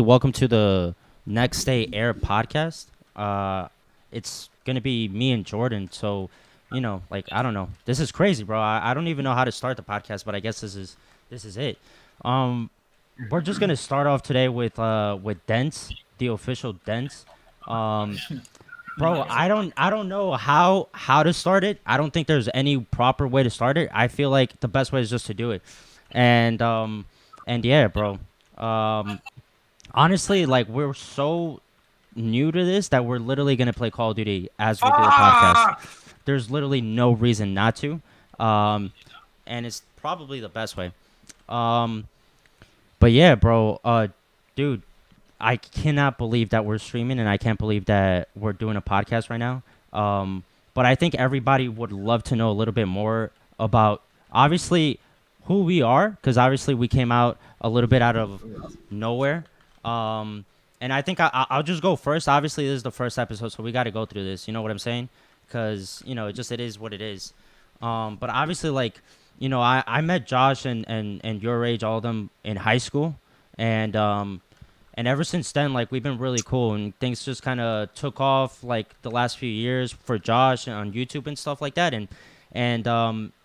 Welcome to the Next Day Air podcast. It's gonna be me and Jordan. So, I don't know. This is crazy, bro. I don't even know how to start the podcast, but I guess this is it. Um, we're just gonna start off today with Denz, the official Denz. Um, bro, I don't know how to start it. I don't think there's any proper way to start it. I feel like the best way is just to do it, and yeah, bro. Um, Honestly, like we're so new to this that we're literally gonna play Call of Duty as we do the podcast. Ah! There's literally no reason not to, um, and it's probably the best way. Um, but yeah, bro, dude, I cannot believe that we're streaming, and I can't believe that we're doing a podcast right now. But I think everybody would love to know a little bit more about obviously who we are, because obviously we came out a little bit out of nowhere. Um, and I think I'll just go first. Obviously, this is the first episode, so we got to go through this. You know what I'm saying? Because it is what it is. But obviously, like I met Josh and your age, all of them in high school, and ever since then, like we've been really cool, and things just kind of took off like the last few years for Josh on YouTube and stuff like that, and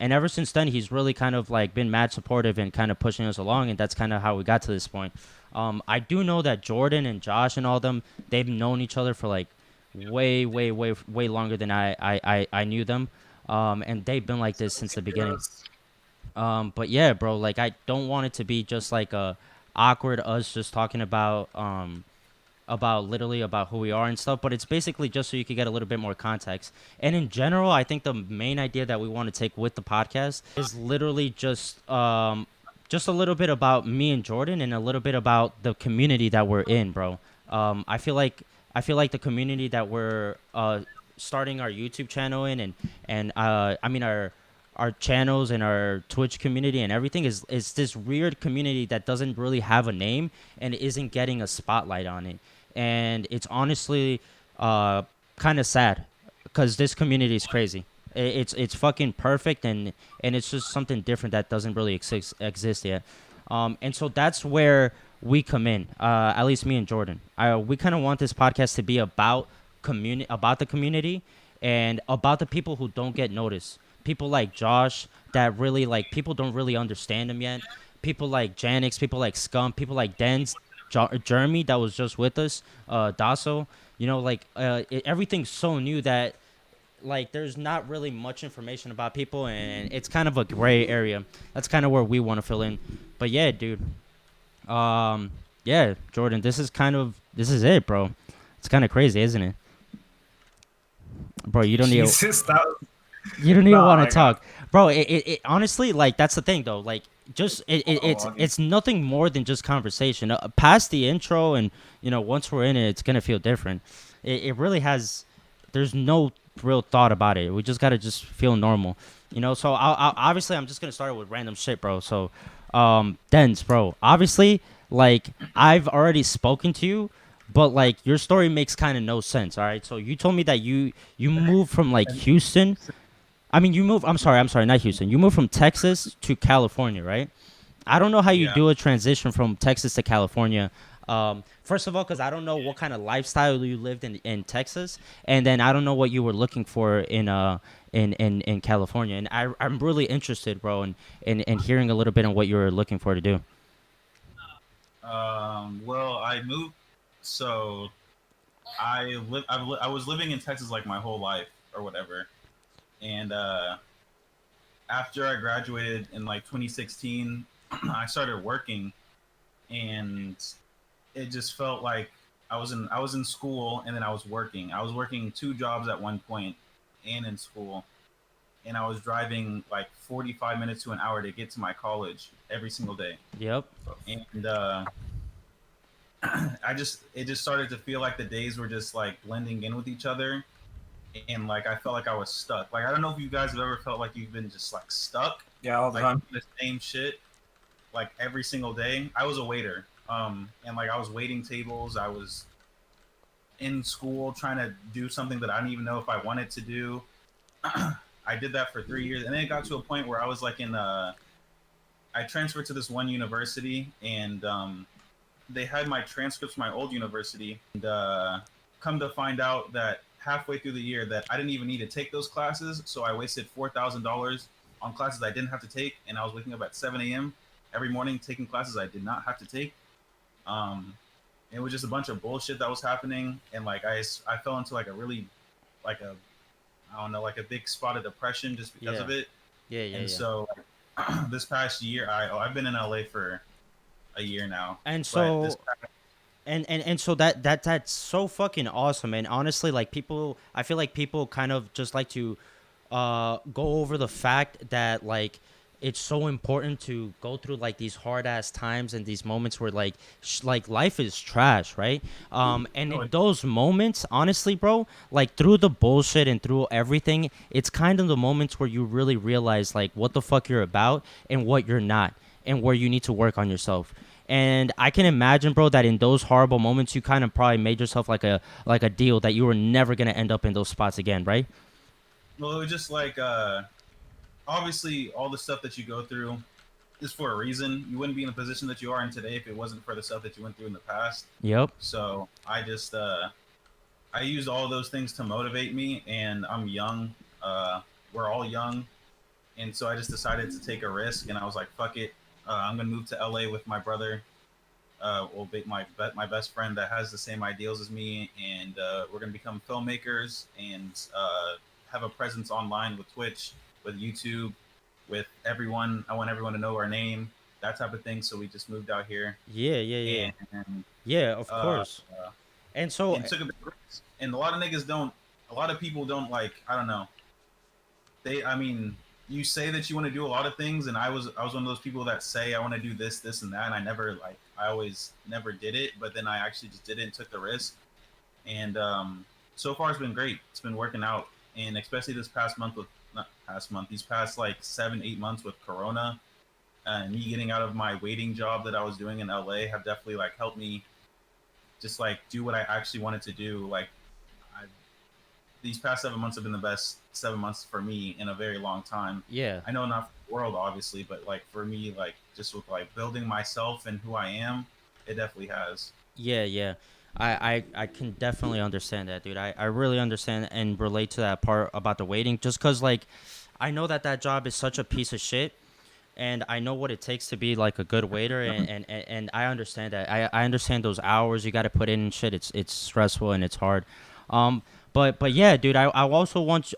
ever since then, he's really kind of like been mad supportive and kind of pushing us along, and that's kind of how we got to this point. I do know that Jordan and Josh and all them, they've known each other for like way, way, way, way longer than I knew them, and they've been like this since the beginning. Yes. But yeah, bro, like I don't want it to be just like a awkward us just talking about literally about who we are and stuff, but it's basically just so you could get a little bit more context. And in general, I think the main idea that we want to take with the podcast is literally just a little bit about me and Jordan and a little bit about the community that we're in, bro. I feel like the community that we're starting our YouTube channel in and I mean our channels and our Twitch community and everything is this weird community that doesn't really have a name and isn't getting a spotlight on it. And it's honestly kind of sad because this community is crazy. It's fucking perfect and it's just something different that doesn't really exist yet. And so that's where we come in. At least me and Jordan. We kind of want this podcast to be about the community and about the people who don't get noticed. People like Josh that really like people don't really understand him yet. People like Janix, people like Scum, people like Denz, Jeremy that was just with us, Dasso. Everything's so new that like there's not really much information about people and it's kind of a gray area. That's kind of where we want to fill in. But yeah, dude. Um, yeah, Jordan, this is it, bro. It's kind of crazy, isn't it, bro? Jesus, that was, You don't even nah, want to I got talk, bro. It honestly, like that's the thing though. Like, just oh, I mean, it's nothing more than just conversation. Past the intro, and once we're in it, it's gonna feel different. It really has. There's no real thought about it. We just gotta just feel normal, So obviously, I'm just gonna start with random shit, bro. So, Dens, bro. Obviously, like I've already spoken to you, but like your story makes kind of no sense. All right, so you told me that you moved from like Houston. I mean, you move. I'm sorry, not Houston. You moved from Texas to California, right? I don't know how you yeah. do a transition from Texas to California. First of all, because I don't know what kind of lifestyle you lived in Texas, and then I don't know what you were looking for in California. And I'm really interested, bro, in hearing a little bit on what you were looking for to do. Well, I moved, so I was living in Texas like my whole life or whatever, and after I graduated in like 2016, I started working, and it just felt like I was in school and then I was working. I was working two jobs at one point and in school, and I was driving like 45 minutes to an hour to get to my college every single day. Yep. And it just started to feel like the days were just like blending in with each other, and like I felt like I was stuck. Like I don't know if you guys have ever felt like you've been just like stuck, Yeah, all the like time. doing the same shit like every single day. I was a waiter, and like I was waiting tables. I was in school trying to do something that I didn't even know if I wanted to do. I did that for 3 years, and then it got to a point where I was like I transferred to this one university, and they had my transcripts from my old university, and come to find out that halfway through the year that I didn't even need to take those classes, so I wasted $4,000 on classes I didn't have to take, and I was waking up at 7 a.m. every morning taking classes I did not have to take. Um, it was just a bunch of bullshit that was happening, and like I fell into like a really like a I don't know, like a big spot of depression just because Yeah. of it. Yeah. Yeah. And Yeah. so this past year, I've been in LA for a year now, And but this so and so that's so fucking awesome. And honestly, like people, I feel like people kind of just like to go over the fact that like it's so important to go through like these hard ass times and these moments where like like life is trash, right? And in no, those moments, honestly, bro, like through the bullshit and through everything, it's kind of the moments where you really realize like what the fuck you're about and what you're not, and where you need to work on yourself. And I can imagine, bro, that in those horrible moments, you kind of probably made yourself like a deal that you were never gonna end up in those spots again, right? well, it was just like obviously all the stuff that you go through is for a reason. You wouldn't be in the position that you are in today if it wasn't for the stuff that you went through in the past. Yep. So I just I used all those things to motivate me, and I'm young. We're all young, and so I just decided to take a risk, and I was like, "Fuck it, I'm gonna move to LA with my brother, well, my best friend that has the same ideals as me, and we're gonna become filmmakers and have a presence online with Twitch, with YouTube, with everyone. I want everyone to know our name, that type of thing. So we just moved out here, Yeah. Yeah. Yeah. and Yeah. Of uh, course. And so, and took a big risk. And a lot of niggas don't. A lot of people don't like. I don't know. I mean, you say that you want to do a lot of things, and I was one of those people that say I want to do this, this, and that, and I never like. I always never did it, but then I actually just did it and took the risk. And so far it's been great. It's been working out, and especially this past month with not past month, these past like 7, 8 months with Corona, and me getting out of my waiting job that I was doing in LA have definitely like helped me just like do what I actually wanted to do. Like I, these past 7 months have been the best 7 months for me in a very long time. yeah. I know not for the world, obviously, but like for me, like just with like building myself and who I am, it definitely has. Yeah. Yeah. I can definitely understand that, dude. I really understand and relate to that part about the waiting, just because, like, I know that that job is such a piece of shit, and I know what it takes to be like a good waiter, and I understand that. I understand those hours you got to put in and shit. It's stressful and it's hard. Um, but yeah, dude. I also want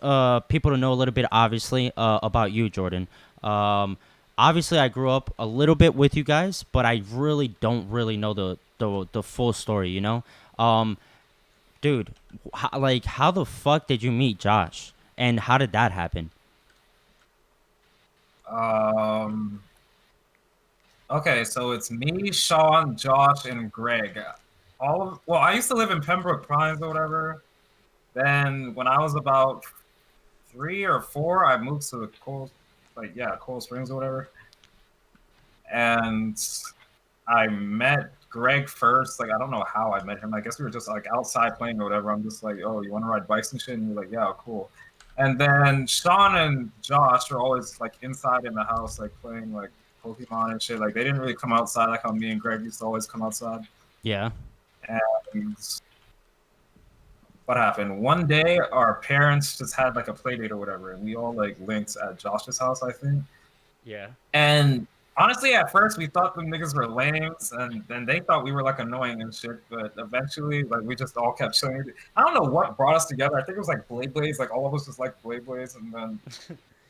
people to know a little bit, obviously, about you, Jordan. Um, obviously, I grew up a little bit with you guys, but I really don't really know the full story. You know, um, dude. Like, how the fuck did you meet Josh, and how did that happen? Um, okay, so it's me, Sean, Josh, and Greg. Well, I used to live in Pembroke Pines or whatever. Then when I was about 3 or 4, I moved to Coral Springs or whatever. And I met Greg first. Like I don't know how I met him. I guess we were just like outside playing or whatever. I'm just like, oh, you want to ride bikes and shit? And you're like, yeah, cool. And then Sean and Josh are always like inside in the house, like playing like Pokemon and shit. Like they didn't really come outside like how me and Greg used to always come outside. Yeah. And what happened? One day our parents just had like a play date or whatever, and we all like linked at Josh's house, I think. Yeah. And honestly, at first we thought the niggas were lames, and then they thought we were like annoying and shit. But eventually, like we just all kept chilling. I don't know what brought us together. I think it was like Blade Blades. Like all of us just like Blade Blades, and then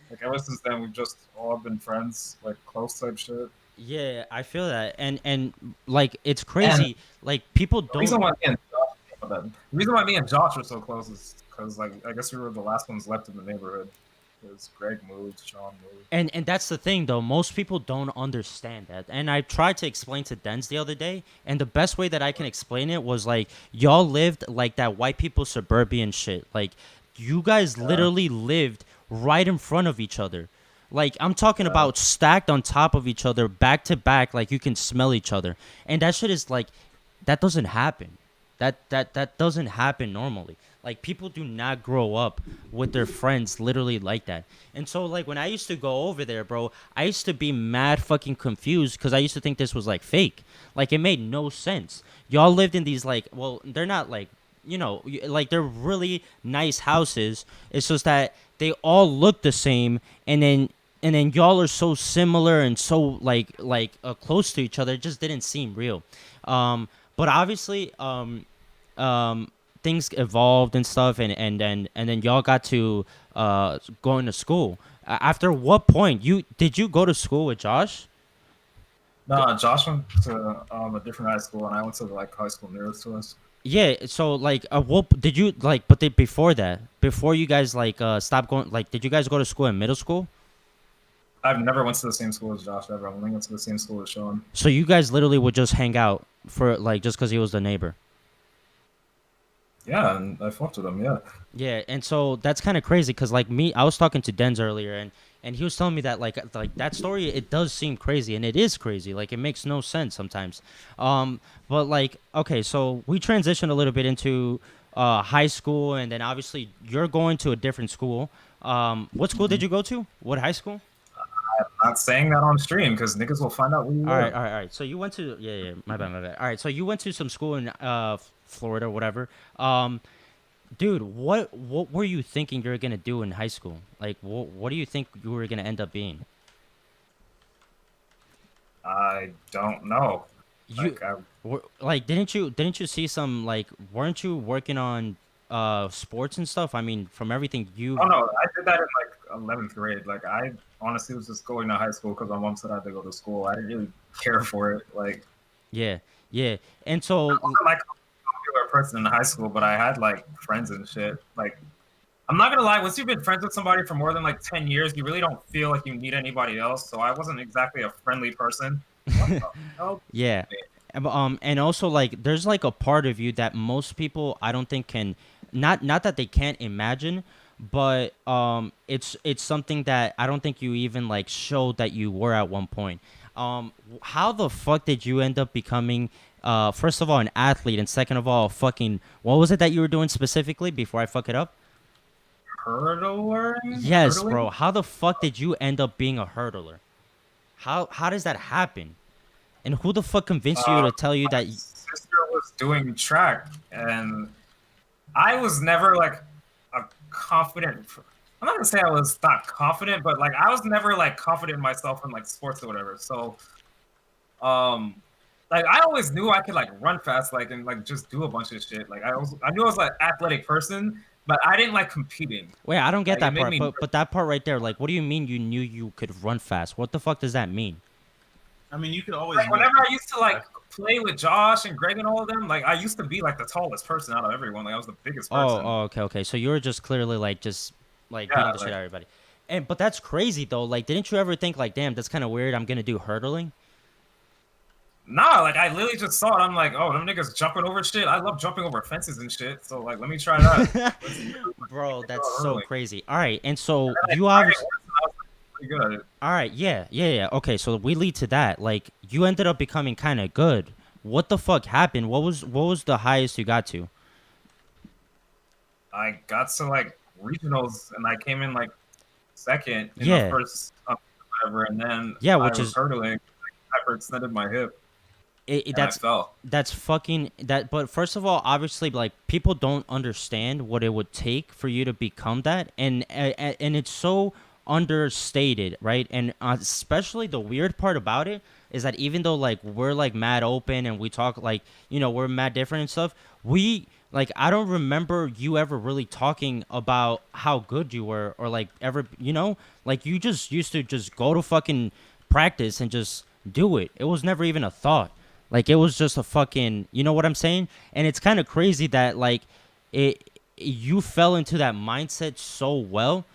like ever since then we've just all been friends, like close type shit. Yeah, I feel that, and like it's And crazy. Like people the reason don't, why me and Josh, the reason why me and Josh were so close is because like I guess we were the last ones left in the neighborhood. Because Greg moved, Sean moved. and that's the thing though. Most people don't understand that, and I tried to explain to Denz the other day, and the best way that I can explain it was like y'all lived like that white people suburban shit. Like you guys Yeah. literally lived right in front of each other. Like I'm talking Yeah. about stacked on top of each other, back to back, like you can smell each other, and that shit is like that doesn't happen. That doesn't happen normally. Like people do not grow up with their friends literally like that. And so like when I used to go over there, bro, I used to be mad fucking confused because I used to think this was like fake. Like it made no sense. Y'all lived in these like, well, they're not like, like they're really nice houses. It's just that they all look the same, and then y'all are so similar and so close to each other. It just didn't seem real. But obviously, things evolved and stuff, and then y'all got to going to school. After what point did you go to school with Josh? No, Josh went to a different high school, and I went to like high school nearest to us. Yeah. So like, what did you like? But before that, before you guys stopped going, like, did you guys go to school in middle school? I've never went to the same school as Josh ever. I only went to the same school as Sean. So you guys literally would just hang out for like just because he was the neighbor. Yeah, and I fucked with him. Yeah. Yeah, and so that's kind of crazy because like me, I was talking to Denz earlier, and he was telling me that like that story, it does seem crazy, and it is crazy. Like it makes no sense sometimes. But like okay, so we transitioned a little bit into high school, and then obviously you're going to a different school. What school did you go to? What high school? I'm not saying that on stream because niggas will find out where you All right, live. all right, all right. So you went to yeah, my bad, my bad. All right, so you went to some school in Florida, whatever. Dude, what were you thinking you were gonna do in high school? Like, what do you think you were gonna end up being? I don't know. You like didn't you see some like weren't you working on sports and stuff? I mean, from everything you Oh no, I did that in like 11th grade. Like I honestly was just going to high school because my mom said I had to go to school. I didn't really care for it. Like yeah, yeah. And I so wasn't like a popular person in high school, but I had like friends and shit. Like I'm not gonna lie, once you've been friends with somebody for more than like 10 years, you really don't feel like you need anybody else. So I wasn't exactly a friendly person. What the hell? yeah. And also like there's like a part of you that most people I don't think can not that they can't imagine, but it's something that I don't think you even like showed that you were at one point. How the fuck did you end up becoming first of all an athlete, and second of all fucking what was it that you were doing specifically before I fuck it up? Hurdler? Yes, Hurdling? bro. How the fuck did you end up being a hurdler? How does that happen? And who the fuck convinced you to tell you My that? sister was doing track, and I was never like a confident. I'm not gonna say I was not confident, but like I was never like confident in myself in like sports or whatever. So, like I always knew I could like run fast, like and like just do a bunch of shit. Like I knew I was like athletic person, but I didn't like competing. Wait, I don't get Like it that made part. me But that part right there, like, what do you mean you knew you could run fast? What the fuck does that mean? I mean, you could always like make whenever I used to like play with Josh and Greg and all of them, like I used to be like the tallest person out of everyone. Like I was the biggest person. Okay, okay. So you were just clearly like just like Yeah, beating the shit out of everybody. And but that's crazy though. Like, didn't you ever think like, damn, that's kind of weird. I'm gonna do hurdling. Nah, like I literally just saw it. I'm like, oh, them niggas jumping over shit. I love jumping over fences and shit. So like, let me try that. Bro, that's so hurdling. crazy. All right, and so And I you tried it obviously. once and I was like, pretty good at it. All right, yeah. Okay, so we lead to that. Like, you ended up becoming kind of good. What the fuck happened? What was the highest you got to? I got to like regionals and I came in like second in Yeah. the first whatever, and then Yeah, I which was is hurdling. Like, hyperextended my hip and I that's fell. that's fucking that. But first of all, obviously, like people don't understand what it would take for you to become that, and it's so understated, right? And especially the weird part about it is that even though like we're like mad open and we talk like we're mad different and stuff, we like I don't remember you ever really talking about how good you were or like ever like you just used to just go to fucking practice and just do it. It was never even a thought. Like it was just a fucking, you know what I'm saying? And it's kind of crazy that like you fell into that mindset so well.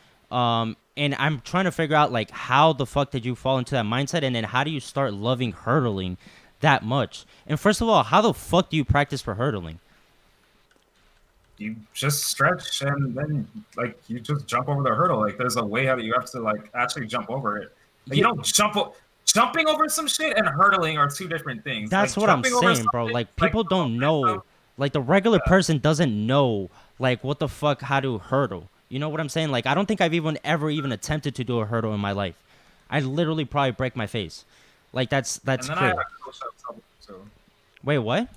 And I'm trying to figure out like how the fuck did you fall into that mindset, and then how do you start loving hurdling that much? And first of all, how the fuck do you practice for hurdling? You just stretch and then like you just jump over the hurdle. Like there's a way how you have to like actually jump over it. Like, you Yeah. don't jumping over some shit and hurdling are two different things. That's Like what I'm jumping over saying, bro. something, Like like people don't know Like the regular person doesn't know like what the fuck how to hurdle. You know what I'm saying? Like I don't think I've even attempted to do a hurdle in my life. I literally probably break my face. Like And that's then I had crazy. a coach that was helping me too. And Wait, what?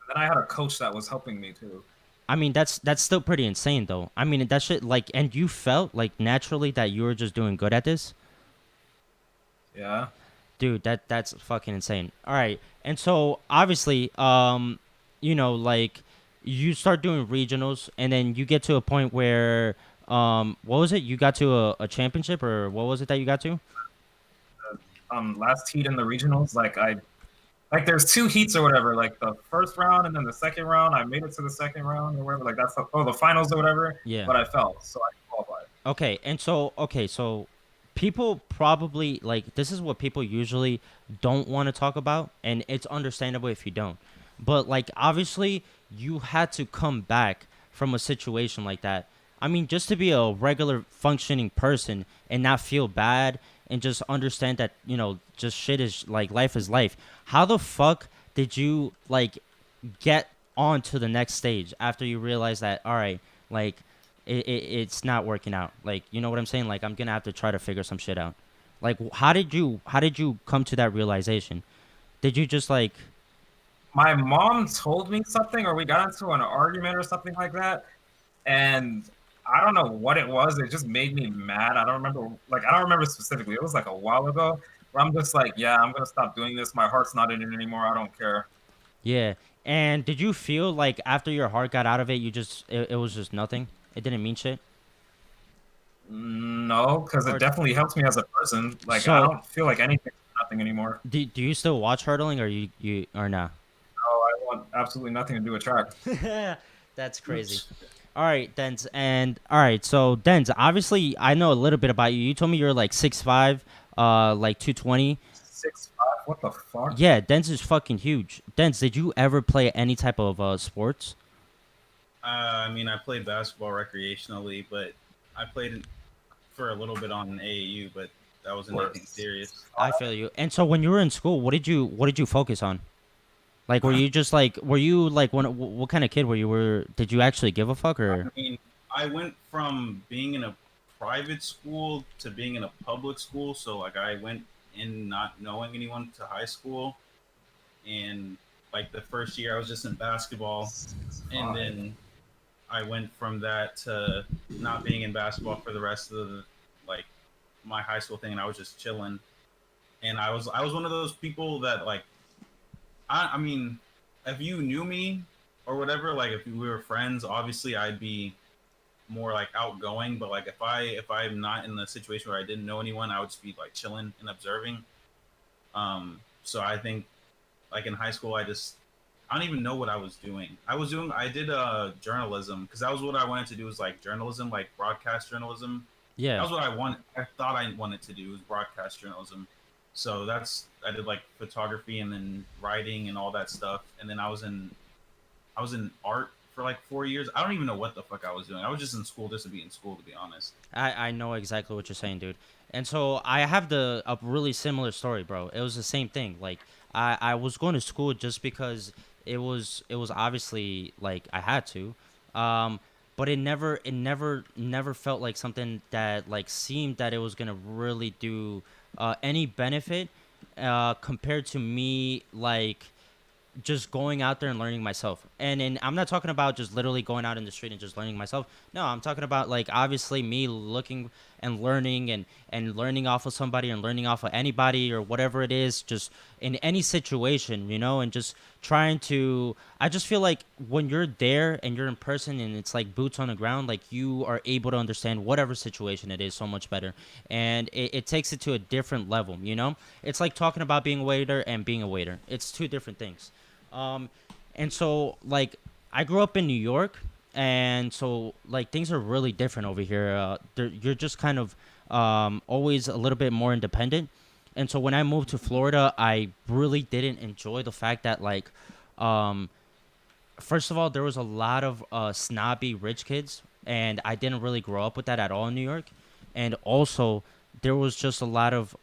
then I had a coach that was helping me too. I mean that's still pretty insane though. I mean that shit like and you felt like naturally that you were just doing good at this? Yeah. Dude, that's fucking insane. All right. And so obviously you know like you start doing regionals and then you get to a point where what was it? You got to a championship or what was it that you got to? Last heat in the regionals, like there's two heats or whatever, like the first round and then the second round. I made it to the second round or whatever. Like the finals or whatever. Yeah. But I fell, so I qualified. Okay, so people probably like this is what people usually don't want to talk about, and it's understandable if you don't. But like obviously you had to come back from a situation like that. I mean, just to be a regular functioning person and not feel bad and just understand that, you know, just shit is like life is life. How the fuck did you like get on to the next stage after you realize that all right, like it's not working out. Like, you know what I'm saying? Like, I'm gonna have to try to figure some shit out. Like, how did you come to that realization? Did you just like, My mom told me something, or we got into an argument or something like that, and I don't know what it was. It just made me mad. I don't remember specifically. It was like a while ago. Where I'm just like, yeah, I'm gonna stop doing this. My heart's not in it anymore. I don't care. yeah? And did you feel like after your heart got out of it, it was just nothing? It didn't mean shit. No, because it Or definitely helps me as a person. Like I so don't feel like anything's nothing anymore. do you still watch hurdling or you or not? No, I want absolutely nothing to do with track. That's crazy. All right, Denz, and all right, so Denz, obviously I know a little bit about you. You told me you're like 6'5", like 220. 6'5"? What the fuck? Yeah, Denz is fucking huge. Denz, did you ever play any type of sports? I mean, I played basketball recreationally, but I played it for a little bit on AAU, but that wasn't anything serious. I feel you. And so when you were in school, what did you focus on? Like, were you like what kind of kid were you? Did you actually give a fuck I or? mean, I went from being in a private school to being in a public school. So, like, I went in not knowing anyone to high school. And, like, the first year I was just in basketball. And then I went from that to not being in basketball for the rest of like, my high school thing. And I was just chilling. And I was one of those people that, like, I mean, if you knew me or whatever, like if we were friends, obviously I'd be more like outgoing. But like if I'm not in the situation where I didn't know anyone, I would just be like chilling and observing. So I think like in high school, I don't even know what I was doing. I did journalism because that was what I wanted to do was like journalism, like broadcast journalism. That Yeah. was what I thought I wanted to do was broadcast journalism. So I did like photography and then writing and all that stuff. And then I was in art for like 4 years. I don't even know what the fuck I was doing. I was just in school just to be in school, to be honest. I know exactly what you're saying, dude. And so I have a really similar story, bro. It was the same thing. Like I was going to school just because it was obviously like I had to. Um but it never felt like something that like seemed that it was going to really do any benefit compared to me like just going out there and learning myself. And I'm not talking about just literally going out in the street and just learning myself. No, I'm talking about like obviously me looking and learning and learning off of somebody and learning off of anybody or whatever it is, just in any situation, you know, and just trying to I just feel like when you're there and you're in person and it's like boots on the ground, like you are able to understand whatever situation it is so much better. And it takes it to a different level, you know? It's like talking about being a waiter and being a waiter. It's two different things. Um, and so like I grew up in New York, and so like things are really different over here. You're just kind of always a little bit more independent. And so when I moved to Florida, I really didn't enjoy the fact that like, um, first of all, there was a lot of snobby rich kids, and I didn't really grow up with that at all in New York. And also, there was just a lot of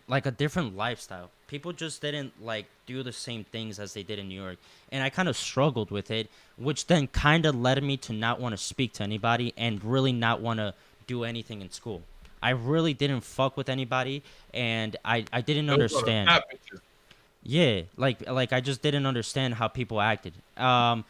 like a different lifestyle People just didn't like do the same things as they did in New York, and I kind of struggled with it, which then kind of led me to not want to speak to anybody and really not want to do anything in school. I really didn't fuck with anybody, and I didn't Those are the understand. fat bitches. Yeah, like I just didn't understand how people acted. And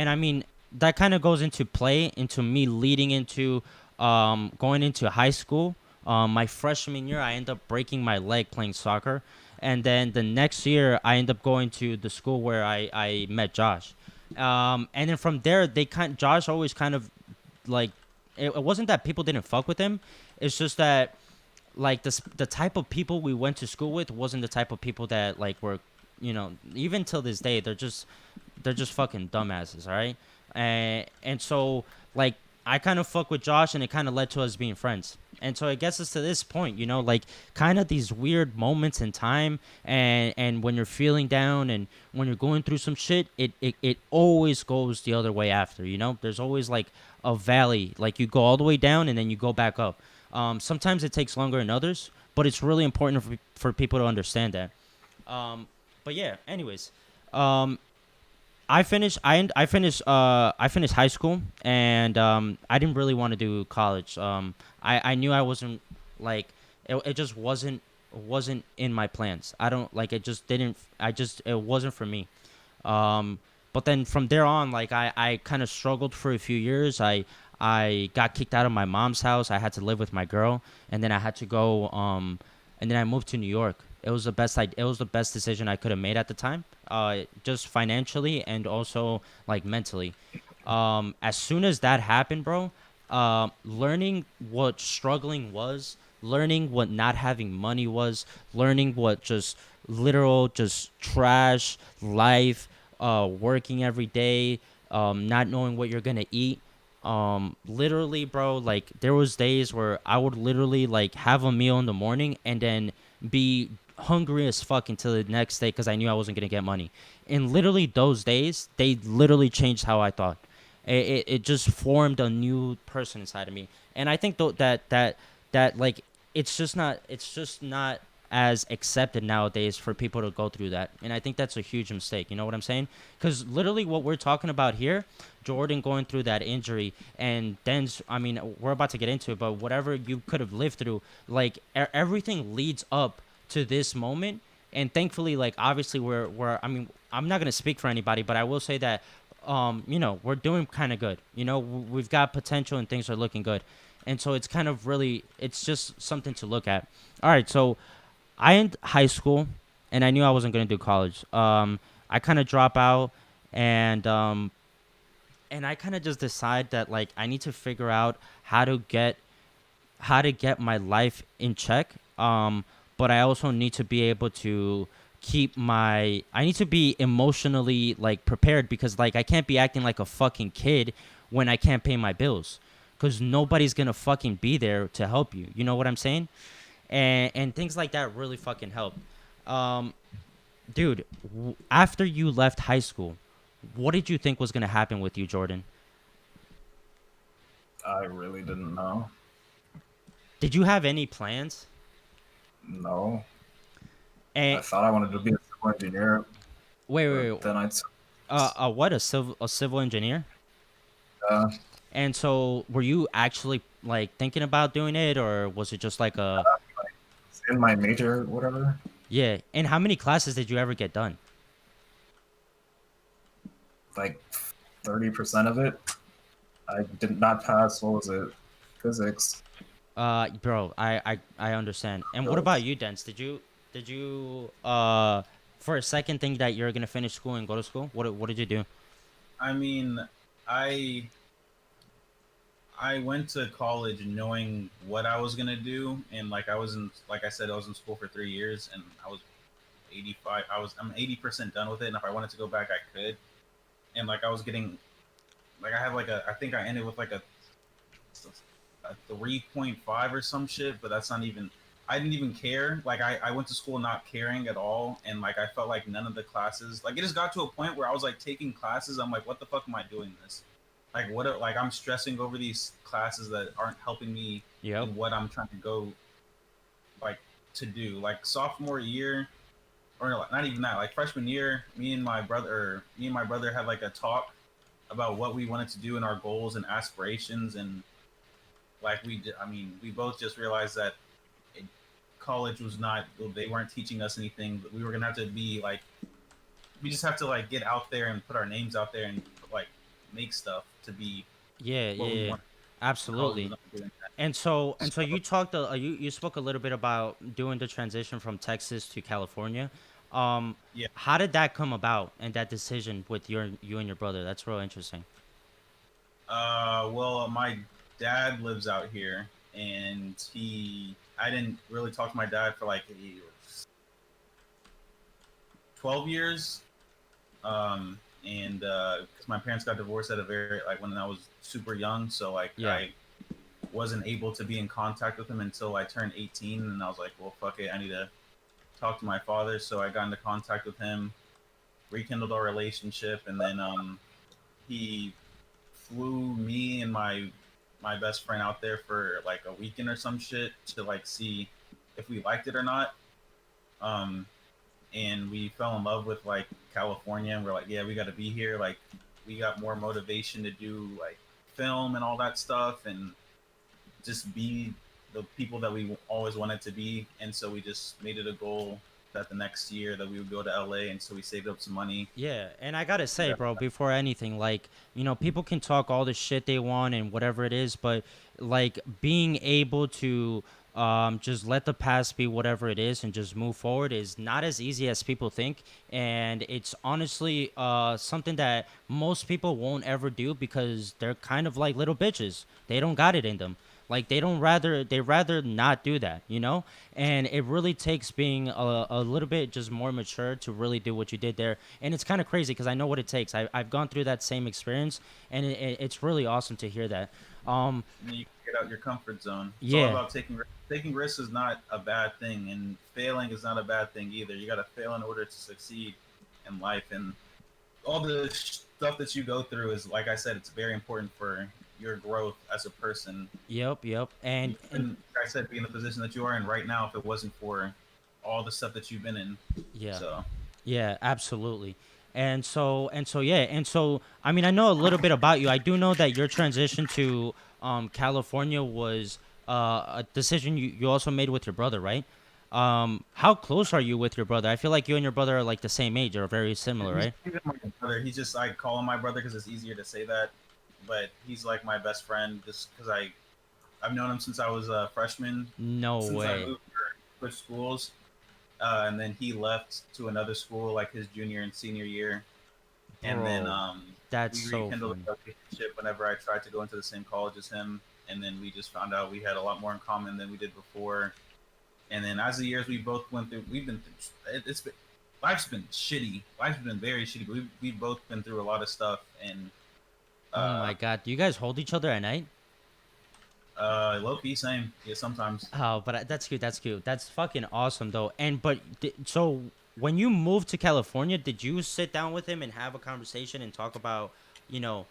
I mean that kind of goes into play into me leading into going into high school. My freshman year, I end up breaking my leg playing soccer, and then the next year, I end up going to the school where I met Josh. And then from there, Josh always kind of like it wasn't that people didn't fuck with him. It's just that like the type of people we went to school with wasn't the type of people that like were, even till this day they're just fucking dumbasses, all right? And so like I kind of fuck with Josh, and it kind of led to us being friends. And so it gets us to this point, like kind of these weird moments in time, and when you're feeling down and when you're going through some shit, it always goes the other way after, There's always like a valley, like you go all the way down and then you go back up. Sometimes it takes longer than others, but it's really important for people to understand that. But yeah, anyways, um, I finished high school, and I didn't really want to do college. I knew I wasn't like it just wasn't in my plans. I don't like it just didn't I just it wasn't for me. Um, but then from there on, like I kind of struggled for a few years. I got kicked out of my mom's house. I had to live with my girl, and then I had to go. And then I moved to New York. It was the best decision I could have made at the time. Just financially and also like mentally. As soon as that happened, bro, learning what struggling was, learning what not having money was, learning what just literal just trash life, working every day, not knowing what you're gonna eat. Literally, bro, like there was days where I would literally like have a meal in the morning and then be hungry as fuck until the next day because I knew I wasn't gonna get money. And literally those days, they literally changed how I thought. It just formed a new person inside of me. And I think though that like it's just not as accepted nowadays for people to go through that. And I think that's a huge mistake. You know what I'm saying? Because literally what we're talking about here, Jordan going through that injury, and then, I mean, we're about to get into it, but whatever you could have lived through, like everything leads up to this moment. And thankfully, like obviously I mean, I'm not going to speak for anybody, but I will say that, we're doing kind of good. We've got potential and things are looking good. And so it's kind of really, it's just something to look at. All right, so I ended high school, and I knew I wasn't gonna do college. I kind of drop out, and I kind of just decide that like I need to figure out how to get my life in check. But I also need to be able to I need to be emotionally like prepared because like I can't be acting like a fucking kid when I can't pay my bills, because nobody's gonna fucking be there to help you. You know what I'm saying? And things like that really fucking help. Um, Dude, after you left high school, what did you think was gonna happen with you, Jordan? I really didn't know. Did you have any plans? No. I And thought I wanted to be a civil engineer, wait, wait, but wait. then I took, What, a civil engineer? uh, And so, were you actually like thinking about doing it, or was it just like a in my major, whatever, yeah? And how many classes did you ever get done? like 30% of it. I did not pass. What was it? Physics. Bro, I understand. And what about you, Dens? Did you for a second think that you're gonna finish school and go to school? What did you do? I mean, I I went to college knowing what I was gonna do, and like I said, I was in school for 3 years, and I was 85. I'm 80% done with it, and if I wanted to go back, I could. And like I was getting, like I have like I think I ended with like a 3.5 or some shit, but that's not even. I didn't even care. Like I went to school not caring at all, and like I felt like none of the classes. Like it just got to a point where I was like taking classes. I'm like, what the fuck am I doing this? Like like I'm stressing over these classes that aren't helping me Yep. in what I'm trying to go like to do. Like sophomore year or not even that. Like freshman year, me and my brother had like a talk about what we wanted to do and our goals and aspirations, and like I mean, we both just realized that college was not. They weren't teaching us anything. But we were gonna have to be like, we just have to like get out there and put our names out there and like make stuff to be Yeah, what we yeah, yeah. want. College was Absolutely. not doing that. And so you talked you spoke a little bit about doing the transition from Texas to California. Um, Yeah. how did that come about and that decision with you and your brother? That's real interesting. Well, my dad lives out here, and I didn't really talk to my dad for like 12 years. And because my parents got divorced at a very like when I was super young, so like Yeah. I wasn't able to be in contact with him until I turned 18, and I was like, well, fuck it, I need to talk to my father. So I got into contact with him, rekindled our relationship, and then he flew me and my best friend out there for like a weekend or some shit to like see if we liked it or not. Um, and we fell in love with like California, and we're like, yeah, we got to be here. Like, we got more motivation to do like film and all that stuff, and just be the people that we always wanted to be. And so we just made it a goal that the next year that we would go to LA, and so we saved up some money. Yeah, and I gotta say, Yeah. bro, before anything, like, people can talk all the shit they want and whatever it is, but like being able to just let the past be whatever it is and just move forward is not as easy as people think, and it's honestly something that most people won't ever do because they're kind of like little bitches. They don't got it in them. Like they rather not do that, and it really takes being a little bit just more mature to really do what you did there. And it's kind of crazy because I know what it takes. I've gone through that same experience, and it's really awesome to hear that. And then you can get out your comfort zone. It's all Yeah. about taking risks is not a bad thing, and failing is not a bad thing either. You got to fail in order to succeed in life, and all the stuff that you go through is, like I said, it's very important for your growth as a person. Yep. And Like I said, be in the position that you are in right now if it wasn't for all the stuff that you've been in. yeah. So Yeah, absolutely. And so I mean, I know a little bit about you. I do know that your transition to California was a decision you also made with your brother, right? How close are you with your brother? I feel like you and your brother are like the same age or very similar, right? he's my brother. He's just, I call him my brother because it's easier to say that, but he's like my best friend just because I've known him since I was a freshman. No Since I way. moved or switched schools, and then he left to another school like his junior and senior year, and then Bro, that's we so rekindled funny. a relationship whenever I tried to go into the same college as him, and then we just found out we had a lot more in common than we did before. And then as the years we both went through, we've been through, it's been, life's been shitty. Life's been very shitty. But we've both been through a lot of stuff, and Oh my God, do you guys hold each other at night? low key same. Yeah, sometimes. Oh, but that's cute. That's cute. That's fucking awesome, though. So when you moved to California, did you sit down with him and have a conversation and talk about, you know,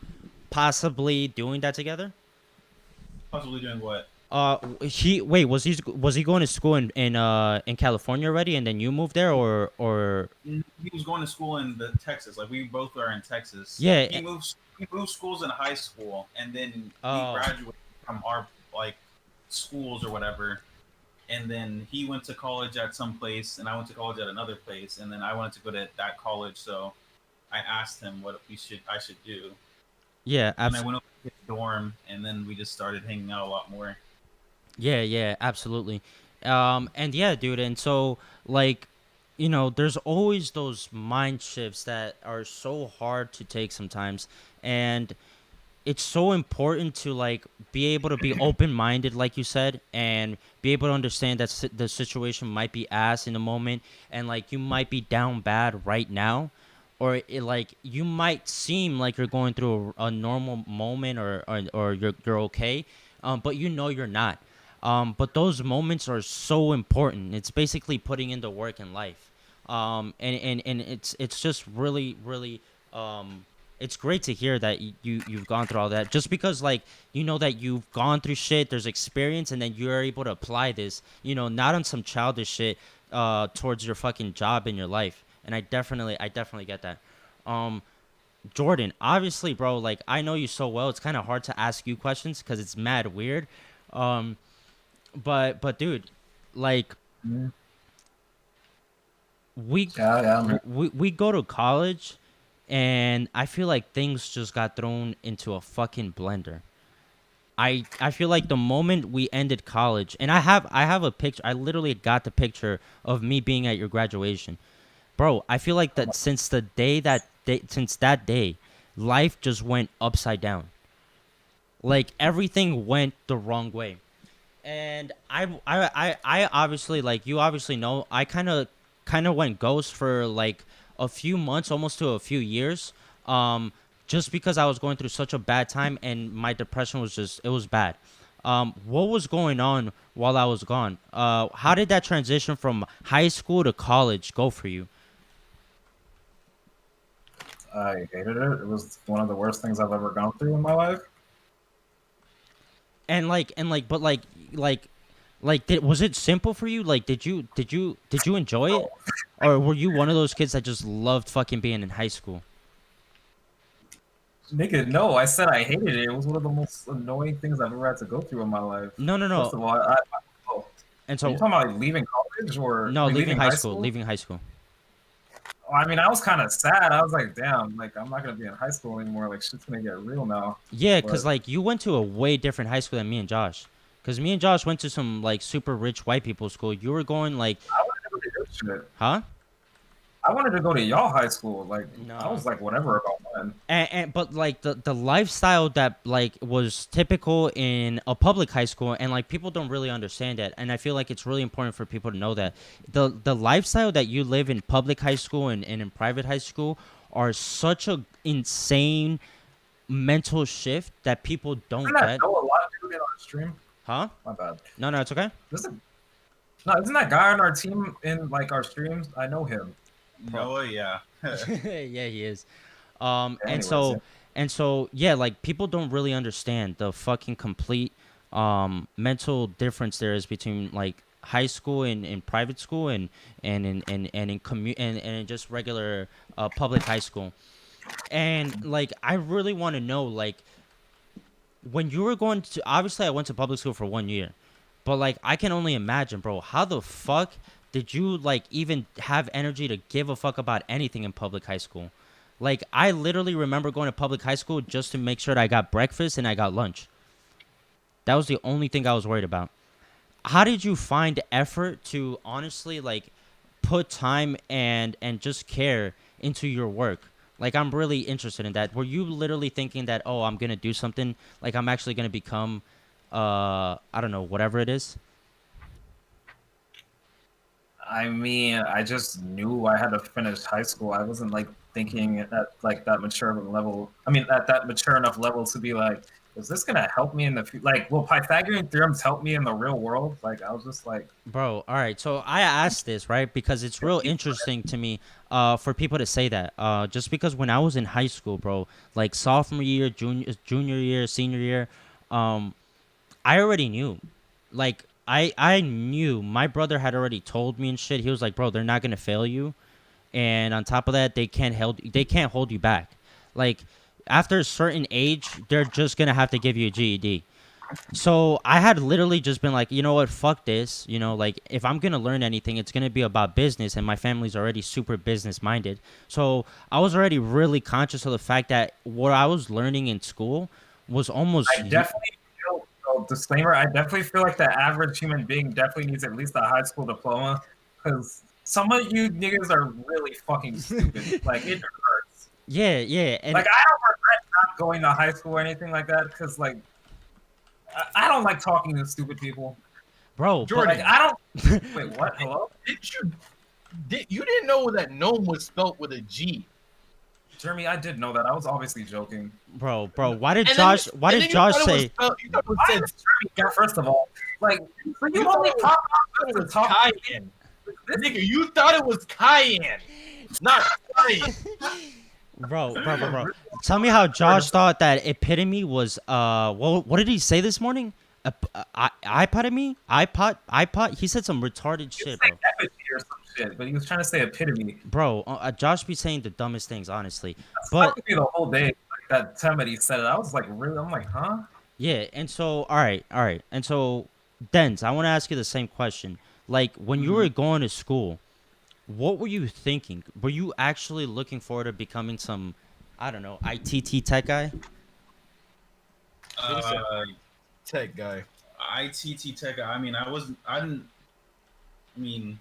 possibly doing that together? Possibly doing what? He wait was he going to school in California already, and then you moved there, or He was going to school in the Texas. Like we both are in Texas. yeah? He moved schools in high school, and then we Oh, graduated from our like schools or whatever. And then he went to college at some place, and I went to college at another place. And then I wanted to go to that college, so I asked him what I should do. yeah, And I went over to his dorm, and then we just started hanging out a lot more. Yeah, absolutely. And yeah, dude, and so like, there's always those mind shifts that are so hard to take sometimes, and it's so important to like be able to be open minded, like you said, and be able to understand that the situation might be ass in the moment, and like you might be down bad right now, or like you might seem like you're going through a normal moment, or you're okay, but you're not. But those moments are so important. It's basically putting in the work in life, and it's just really it's great to hear that you've gone through all that, just because like that you've gone through shit, there's experience, and then you're able to apply this, not on some childish shit, towards your fucking job in your life, and I definitely get that. Jordan, obviously, bro, like I know you so well, it's kind of hard to ask you questions because it's mad weird. Um, but dude, like Mhm. we Yeah, man. we go to college, and I feel like things just got thrown into a fucking blender. I feel like the moment we ended college, and I have a picture. I literally got the picture of me being at your graduation, bro. I feel like that since that day, life just went upside down. Like everything went the wrong way. And I obviously, like you obviously know, I kind of went ghost for like a few months, almost to a few years, just because I was going through such a bad time, and my depression was just, it was bad. What was going on while I was gone? How did that transition from high school to college go for you? I hated it. It was one of the worst things I've ever gone through in my life. But was it simple for you? Like, did you enjoy it, or were you one of those kids that just loved fucking being in high school? Nigga, no, I said I hated it. It was one of the most annoying things I've ever had to go through in my life. No, no, First no. of all, oh, And are you so, talking about like leaving college or no, like, leaving leaving high high school, school? leaving high school. Well, I mean, I was kind of sad. I was like, damn, like I'm not gonna be in high school anymore. Like shit's gonna get real now. Yeah, cause But like you went to a way different high school than me and Josh. Cause me and Josh went to some like super rich white people school. You were going like, I wanted to go to your shit. huh? I wanted to go to y'all high school. Like I No. was like whatever about mine. And but like the lifestyle that like was typical in a public high school, and like people don't really understand that, and I feel like it's really important for people to know that the lifestyle that you live in public high school and in private high school are such a insane mental shift that people don't Isn't that get. Noah a lot doing it on stream? Huh? My bad. No, no, it's okay. Listen, no, isn't that guy on our team in like our streams? I know him. Noah, yeah. Yeah, he is. And Anyways, yeah. yeah, like people don't really understand the fucking complete mental difference there is between like high school and private school and in just regular public high school. And like I really want to know, like, when you were going to, obviously I went to public school for 1 year, but like I can only imagine, bro, how the fuck did you like even have energy to give a fuck about anything in public high school? Like I literally remember going to public high school just to make sure that I got breakfast and I got lunch. That was the only thing I was worried about. How did you find effort to honestly like put time and just care into your work? Like I'm really interested in that. Were you literally thinking that, oh, I'm gonna do something, like I'm actually gonna become I don't know, whatever it is? I mean, I just knew I had to finish high school. I wasn't like thinking at like that mature of a level. I mean, at that mature enough level to be like, is this gonna help me in the future? Like, will Pythagorean theorems help me in the real world? Like, I was just like, Bro, all right. So I asked this, right? Because it's real interesting to me for people to say that. Just because when I was in high school, bro, like sophomore year, junior year, senior year, um, I already knew. Like I knew my brother had already told me and shit. He was like, "Bro, they're not going to fail you." And on top of that, they can't hold you back. Like after a certain age, they're just going to have to give you a GED. So I had literally just been like, you know what, fuck this. You know, like if I'm gonna learn anything, it's gonna be about business, and my family's already super business minded. So I was already really conscious of the fact that what I was learning in school was almost I definitely feel. So disclaimer: I definitely feel like the average human being definitely needs at least a high school diploma because some of you niggas are really fucking stupid. Like it hurts. yeah, yeah, and Like I don't regret not going to high school or anything like that because like I don't like talking to stupid people. bro, Jordan, Like I don't. Wait, what? Hello? you didn't know that gnome was spelt with a G. Jeremy, I did know that. I was obviously joking. bro, why did And Josh? then- Why and did then Josh you thought it was say? spelled- you thought it Why said is Jeremy here, first of all? Like, for you You only thought it talk it to was talk. cayenne. Nigga, you thought it was cayenne, not cayenne. Bro. Tell me how Josh thought that epitome was. What did he say this morning? iPod me? iPod? He said some retarded You shit, say bro. effigy or shit, but he was trying to say epitome. Bro, Josh be saying the dumbest things, honestly. That But stuck with me the whole day. Like that time that he said it, I was like, really? I'm like, huh? yeah, and so all right, and so Denz, I want to ask you the same question. Like when you were going to school, what were you thinking? Were you actually looking forward to becoming some, I don't know, ITT tech guy? Uh, Tech guy. ITT Tech. I mean, I didn't. I mean,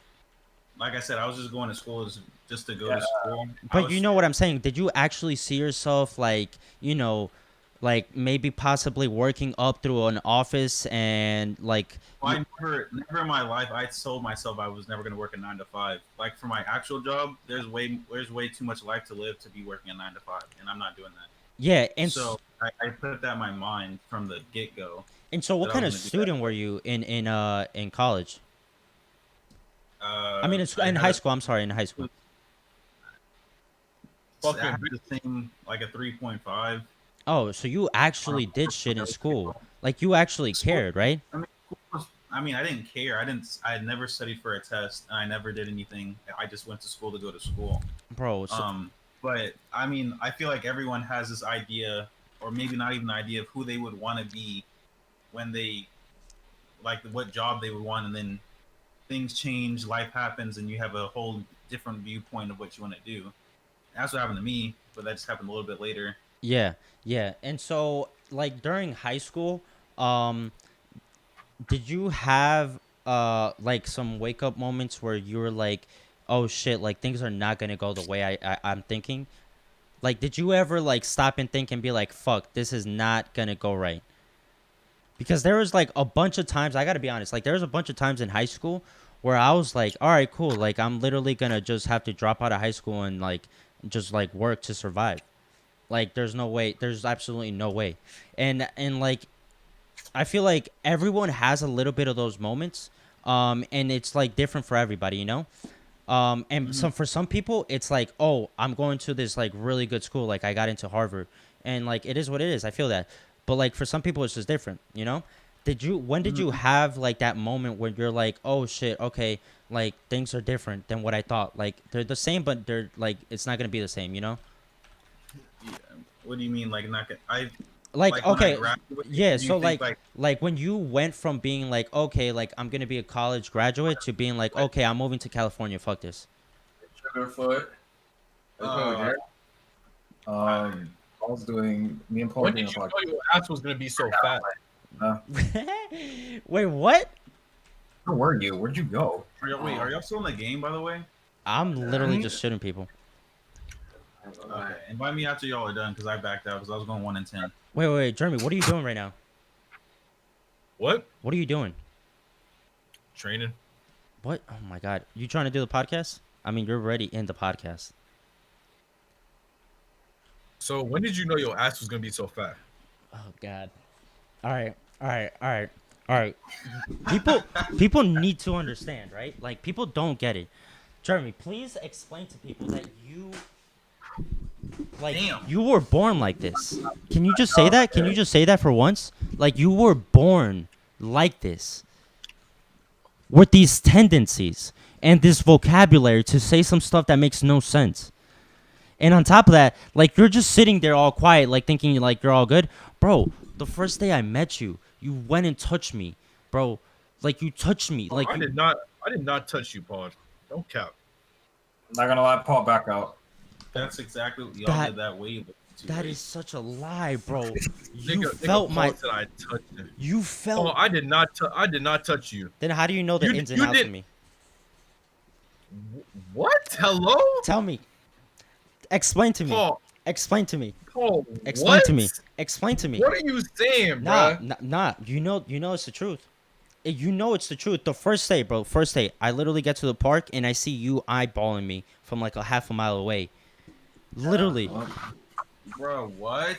like I said, I was just going to school just to go to school. But you know what I'm saying? Did you actually see yourself like, like maybe possibly working up through an office and like I never in my life I told myself I was never going to work a 9 to 5. Like for my actual job, there's way too much life to live to be working a 9 to 5, and I'm not doing that. yeah, and So I put that in my mind from the get go. and so what that I kind was of gonna do student were you in college? I mean, it's I in had high a- school. I'm sorry, in high school. I had the same like a 3.5. Oh, so you actually did shit in school. Like you actually cared, right? I mean, I didn't care. I had never studied for a test, and I never did anything. I just went to school to go to school. Bro, so, But I mean, I feel like everyone has this idea, or maybe not even an idea of who they would want to be when they, like, what job they would want, and then things change, life happens, and you have a whole different viewpoint of what you want to do. That's what happened to me, but that just happened a little bit later. yeah, yeah. And so like during high school, um did you have like some wake up moments where you were like, "Oh shit, like things are not going to go the way I'm thinking?" Like did you ever like stop and think and be like, "Fuck, this is not going to go right?" Because there was like a bunch of times, I got to be honest, like there was a bunch of times in high school where I was like, "All right, cool. Like I'm literally going to just have to drop out of high school and like just like work to survive." Like there's no way, there's absolutely no way. And like I feel like everyone has a little bit of those moments, and it's like different for everybody, you know. And some for some people, it's like, oh, I'm going to this like really good school, like I got into Harvard, and like it is what it is. I feel that, but like for some people, it's just different, you know. When did you have like that moment where you're like, oh shit, okay, like things are different than what I thought. Like they're the same, but they're like it's not gonna be the same, you know. Yeah. What do you mean, like not? I Like when I okay, graduated, yeah, do you so think, like when you went from being like okay, like I'm gonna be a college graduate to being like okay, I'm moving to California, fuck this. Sugarfoot. Uh, I was doing me and Paul When doing did a you know podcast. your ass was gonna be so fat? Wait, what? Where were you? Where'd you go? are y'all still in the game, by the way? I'm literally just shitting people. Okay, invite me after y'all are done, because I backed out because I was going 1 in 10. Wait, Jeremy, what are you doing right now? What? What are you doing? Training. What? Oh my god, you trying to do the podcast? I mean, you're already in the podcast. So when did you know your ass was gonna be so fat? Oh god. All right. People need to understand, right? Like people don't get it. Jeremy, please explain to people that Damn. you were born like this. Can you just say that? Can you just say that for once? Like you were born like this. With these tendencies and this vocabulary to say some stuff that makes no sense. And on top of that, like you're just sitting there all quiet, like thinking like you're all good. Bro, the first day I met you, you went and touched me. Bro, like you touched me. Like I you, did not touch you, Paul. Don't cap. Not gonna let Paul back out. That's exactly what y'all That- did that way. But that is such a lie, bro. You Nigga, felt Paul my said I touched him. you felt Paul, I did not touch you. Then how do you know the You- ins and you outs of did- me? What? Hello? Tell me. Explain to me. Paul, Explain to me. Paul, Explain what? to me. Explain to me. What are you saying, Nah, bruh? nah. You know it's the truth. You know it's the truth. The first day, bro. First day, I literally get to the park and I see you eyeballing me from like a half a mile away. Literally. bro, what?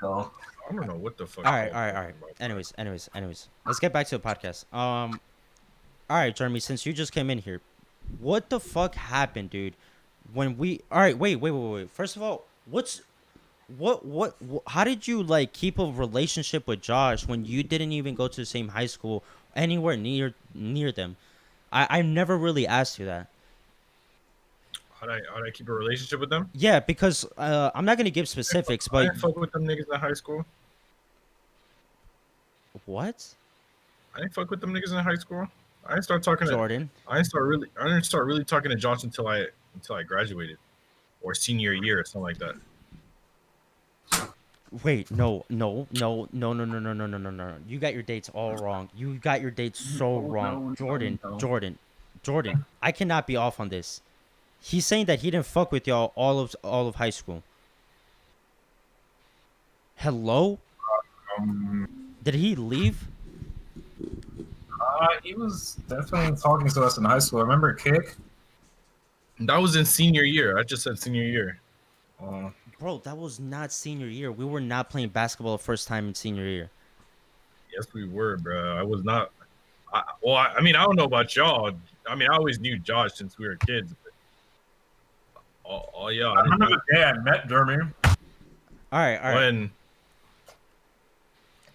So, I don't know what the fuck. All right. Paul's talking about. Anyways. Let's get back to the podcast. All right, Jeremy. Since you just came in here, what the fuck happened, dude? When we all right, wait. First of all, how did you like keep a relationship with Josh when you didn't even go to the same high school, anywhere near them? I never really asked you that. How did I keep a relationship with them? Yeah, because I'm not gonna give specifics, I but didn't fuck with them niggas in high school. what? I didn't fuck with them niggas in high school. I didn't start talking to. Jordan. I didn't start really talking to Josh until I graduated, or senior year or something like that. Wait, no. You got your dates all wrong. You got your dates so wrong. Jordan. I cannot be off on this. He's saying that he didn't fuck with y'all all of high school. Hello? Did he leave? He was definitely talking to us in high school. Remember Kick? That was in senior year. I just said senior year. Bro, that was not senior year. We were not playing basketball the first time in senior year. Yes, we were, bro. I was not. I mean, I don't know about y'all. I mean, I always knew Josh since we were kids. But yeah, I remember the day I met Jeremy. All right. When